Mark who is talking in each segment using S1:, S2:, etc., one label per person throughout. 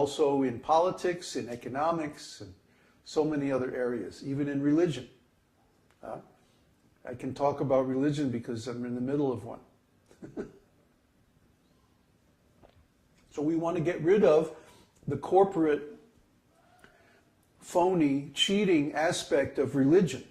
S1: also in politics, in economics, and so many other areas, even in religion. I can talk about religion because I'm in the middle of one. So we want to get rid of the corporate, phony, cheating aspect of religion,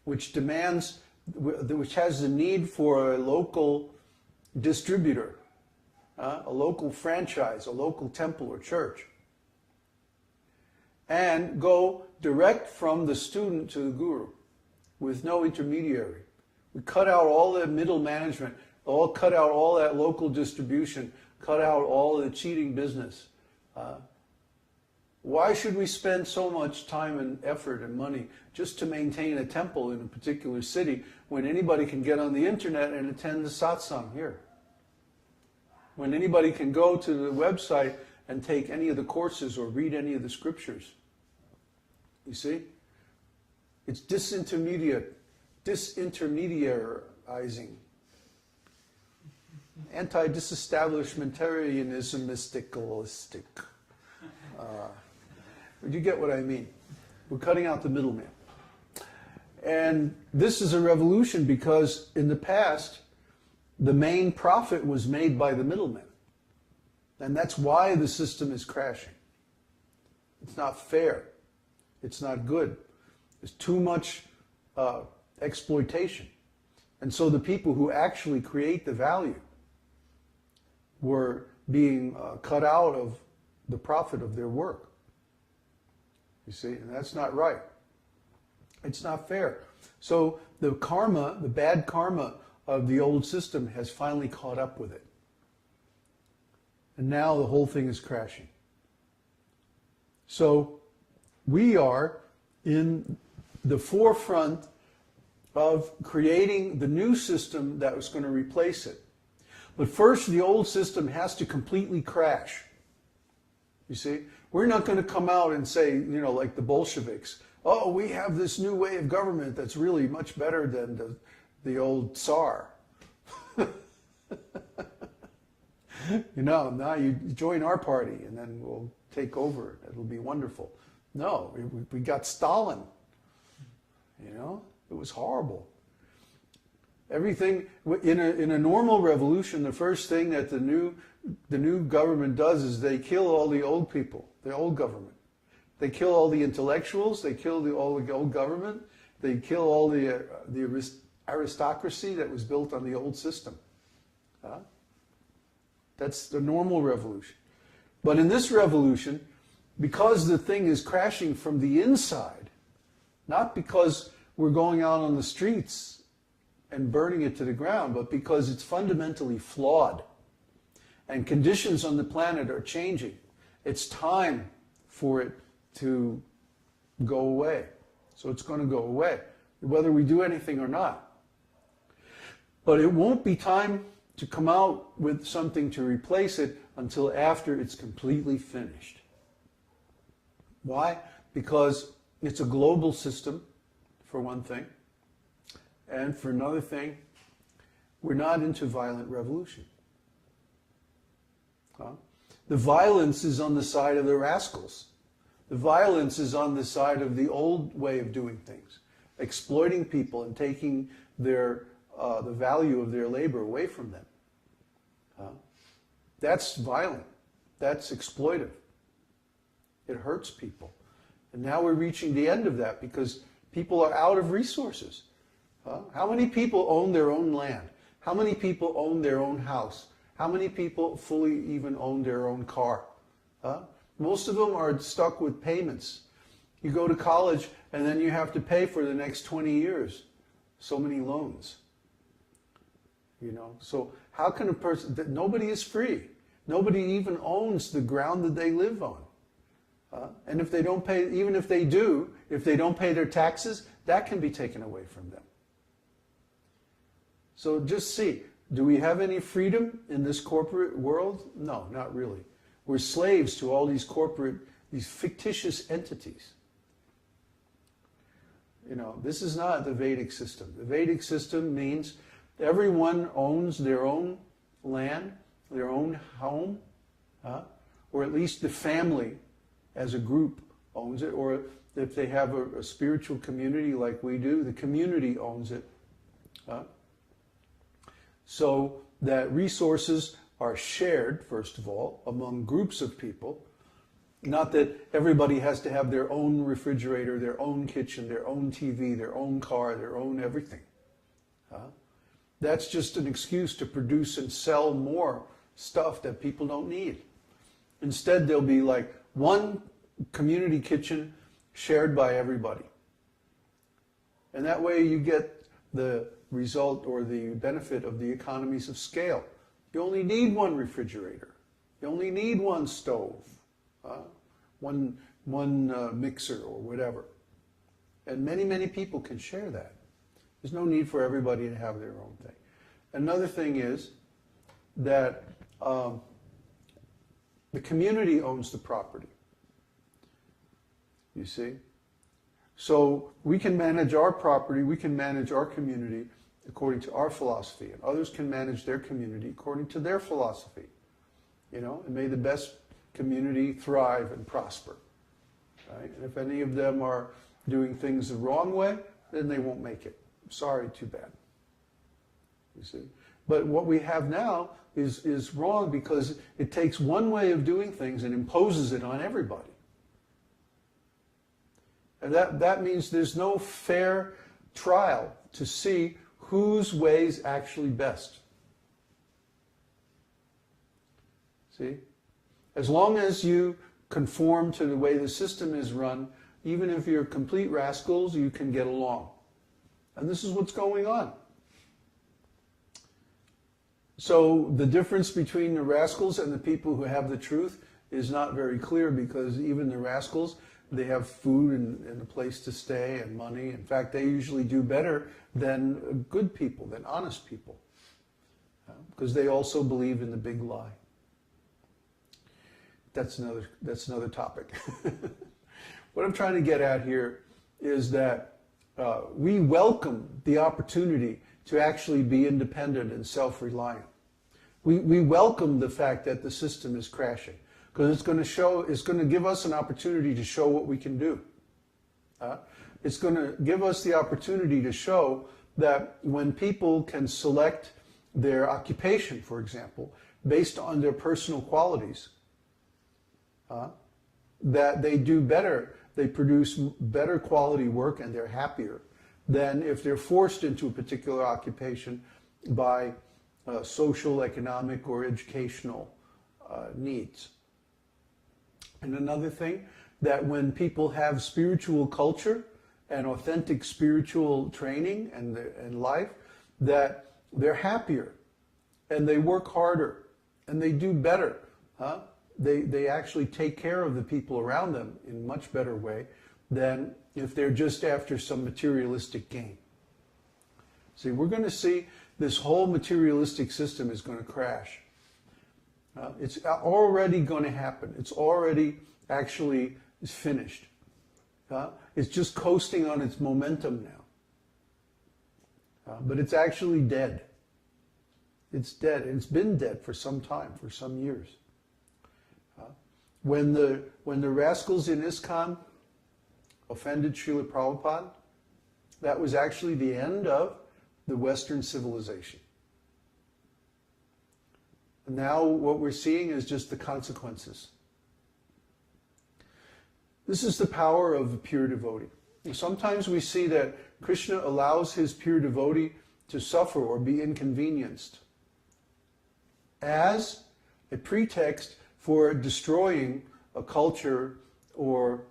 S1: which demands, which has the need for a local distributor, a local franchise, a local temple or church, and go direct from the student to the guru with no intermediary. We cut out all the middle management, cut out all that local distribution, cut out all the cheating business. Why should we spend so much time and effort and money just to maintain a temple in a particular city when anybody can get on the internet and attend the satsang here? When anybody can go to the website and take any of the courses or read any of the scriptures? You see? It's disintermediarizing. Anti-disestablishmentarianism, mysticalistic. You get what I mean? We're cutting out the middleman. And this is a revolution because in the past, the main profit was made by the middlemen. And that's why the system is crashing. It's not fair. It's not good. There's too much exploitation. And so the people who actually create the value were being cut out of the profit of their work. You see, and that's not right. It's not fair. So the karma, the bad karma of the old system has finally caught up with it. And now the whole thing is crashing. So we are in the forefront of creating the new system that was going to replace it. But first, the old system has to completely crash. You see? We're not going to come out and say, you know, like the Bolsheviks, oh, we have this new way of government that's really much better than the old Tsar. You know, now you join our party and then we'll take over. It'll be wonderful. No, we got Stalin. You know, it was horrible. Everything in a normal revolution, the first thing that the new government does is they kill all the old people, the old government. They kill all the intellectuals. They kill all the old government. They kill all the aristocracy that was built on the old system. That's the normal revolution. But in this revolution, because the thing is crashing from the inside, not because we're going out on the streets and burning it to the ground, but because it's fundamentally flawed. And conditions on the planet are changing. It's time for it to go away. So it's going to go away, whether we do anything or not. But it won't be time to come out with something to replace it until after it's completely finished. Why? Because it's a global system, for one thing. And for another thing, we're not into violent revolution. The violence is on the side of the rascals. The violence is on the side of the old way of doing things, exploiting people and taking the value of their labor away from them. That's violent. That's exploitive. It hurts people. And now we're reaching the end of that because people are out of resources. How many people own their own land? How many people own their own house? How many people fully even own their own car? Most of them are stuck with payments. You go to college and then you have to pay for the next 20 years. So many loans. You know, so how can a person, nobody is free. Nobody even owns the ground that they live on. And if they don't pay, even if they do, if they don't pay their taxes, that can be taken away from them. So just see, do we have any freedom in this corporate world? No, not really. We're slaves to all these corporate, these fictitious entities. You know, this is not the Vedic system. The Vedic system means everyone owns their own land, their own home, or at least the family as a group owns it, or if they have a spiritual community like we do, the community owns it. So that resources are shared, first of all, among groups of people. Not that everybody has to have their own refrigerator, their own kitchen, their own TV, their own car, their own everything. That's just an excuse to produce and sell more stuff that people don't need. Instead, there'll be like one community kitchen shared by everybody. And that way you get the result or the benefit of the economies of scale. You only need one refrigerator. You only need one stove, one mixer or whatever. And many, many people can share that. There's no need for everybody to have their own thing. Another thing is that the community owns the property. You see? So we can manage our property, we can manage our community according to our philosophy, and others can manage their community according to their philosophy. You know, and may the best community thrive and prosper. Right? And if any of them are doing things the wrong way, then they won't make it. Sorry, too bad. You see? But what we have now is wrong because it takes one way of doing things and imposes it on everybody. And that means there's no fair trial to see whose way is actually best. See? As long as you conform to the way the system is run, even if you're complete rascals, you can get along. And this is what's going on. So the difference between the rascals and the people who have the truth is not very clear, because even the rascals, they have food and a place to stay and money. In fact, they usually do better than good people, than honest people, because they also believe in the big lie. That's another topic. What I'm trying to get at here is that we welcome the opportunity to actually be independent and self-reliant. We welcome the fact that the system is crashing, because it's going to give us an opportunity to show what we can do. It's going to give us the opportunity to show that when people can select their occupation, for example, based on their personal qualities, that they do better, they produce better quality work, and they're happier than if they're forced into a particular occupation by social, economic, or educational needs. And another thing, that when people have spiritual culture and authentic spiritual training and life, that they're happier and they work harder and they do better. They actually take care of the people around them in a much better way than if they're just after some materialistic gain. See, we're going to see this whole materialistic system is going to crash. It's already going to happen. It's already actually finished. It's just coasting on its momentum now. But it's actually dead. It's dead. It's been dead for some time, for some years. When the rascals in ISKCON offended Srila Prabhupada, that was actually the end of the Western civilization. And now what we're seeing is just the consequences. This is the power of a pure devotee. And sometimes we see that Krishna allows his pure devotee to suffer or be inconvenienced as a pretext for destroying a culture or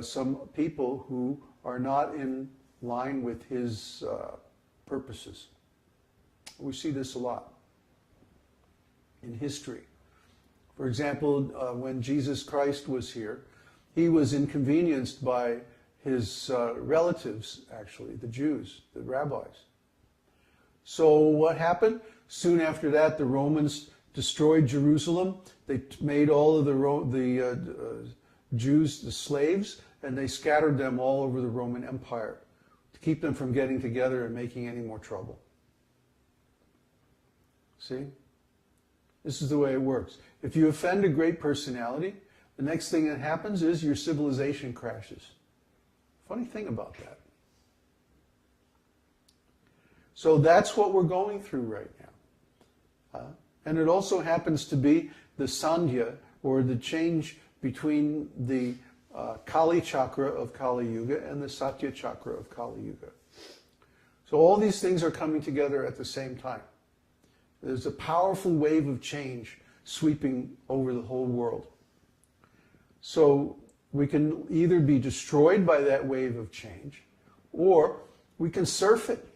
S1: some people who are not in line with his purposes. We see this a lot in history. For example, when Jesus Christ was here, he was inconvenienced by his relatives, actually, the Jews, the rabbis. So what happened? Soon after that, the Romans destroyed Jerusalem. They made all of the Jews the slaves, and they scattered them all over the Roman Empire to keep them from getting together and making any more trouble. See? This is the way it works. If you offend a great personality, the next thing that happens is your civilization crashes. Funny thing about that. So that's what we're going through right now. And it also happens to be the Sandhya, or the change between the Kali chakra of Kali Yuga and the Satya chakra of Kali Yuga. So all these things are coming together at the same time. There's a powerful wave of change sweeping over the whole world. So we can either be destroyed by that wave of change, or we can surf it.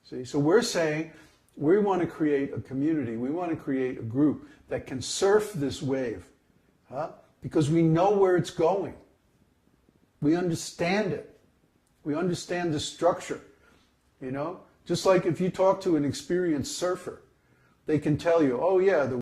S1: See, so we're saying we want to create a community, we want to create a group that can surf this wave, because we know where it's going. We understand it. We understand the structure, you know? Just like if you talk to an experienced surfer, they can tell you, oh yeah, the